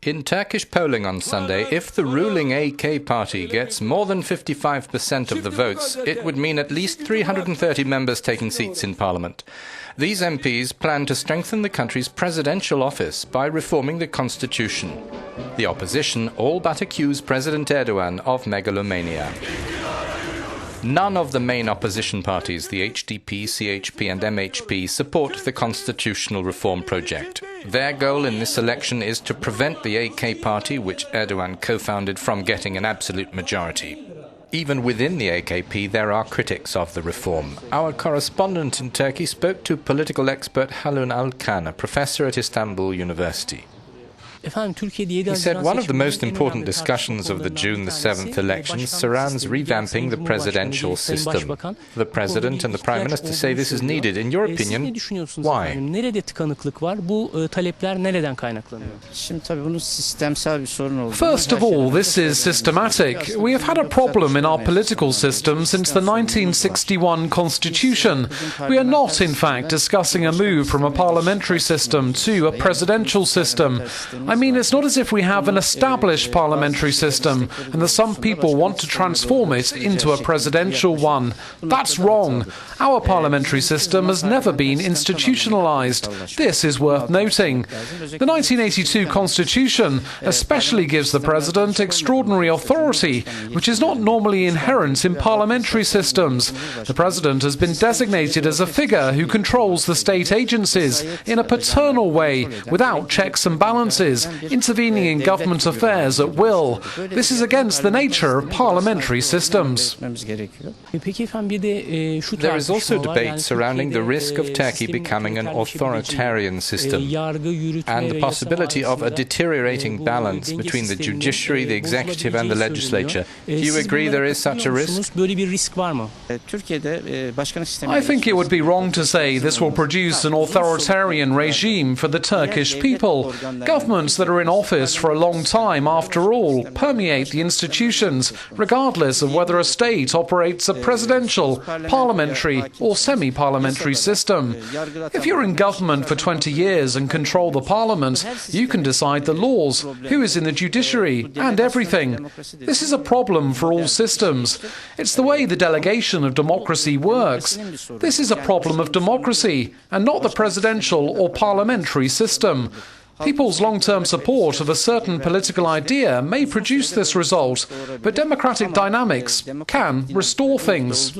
In Turkish polling on Sunday, if the ruling AK party gets more than 55% of the votes, it would mean at least 330 members taking seats in parliament. These MPs plan to strengthen the country's presidential office by reforming the constitution. The opposition all but accuse President Erdogan of megalomania. None of the main opposition parties, the HDP, CHP and MHP, support the constitutional reform project. Their goal in this election is to prevent the AK party, which Erdogan co-founded, from getting an absolute majority. Even within the AKP, there are critics of the reform. Our correspondent in Turkey spoke to political expert Halun Alkan, a professor at Istanbul University. He said one of the most important discussions of the June the 7th elections surrounds revamping the presidential system. The President and the Prime Minister say this is needed. In your opinion, why? First of all, this is systematic. We have had a problem in our political system since the 1961 Constitution. We are not, in fact, discussing a move from a parliamentary system to a presidential system. I mean, it's not as if we have an established parliamentary system and that some people want to transform it into a presidential one. That's wrong. Our parliamentary system has never been institutionalized. This is worth noting. The 1982 Constitution especially gives the President extraordinary authority, which is not normally inherent in parliamentary systems. The President has been designated as a figure who controls the state agencies in a paternal way, without checks and balances, intervening in government affairs at will. This is against the nature of parliamentary systems. There is also debate surrounding the risk of Turkey becoming an authoritarian system and the possibility of a deteriorating balance between the judiciary, the executive and the legislature. Do you agree there is such a risk? I think it would be wrong to say this will produce an authoritarian regime for the Turkish people. Governments that are in office for a long time, after all, permeate the institutions, regardless of whether a state operates a presidential, parliamentary or semi-parliamentary system. If you're in government for 20 years and control the parliament, you can decide the laws, who is in the judiciary, and everything. This is a problem for all systems. It's the way the delegation of democracy works. This is a problem of democracy, and not the presidential or parliamentary system. People's long-term support of a certain political idea may produce this result, but democratic dynamics can restore things.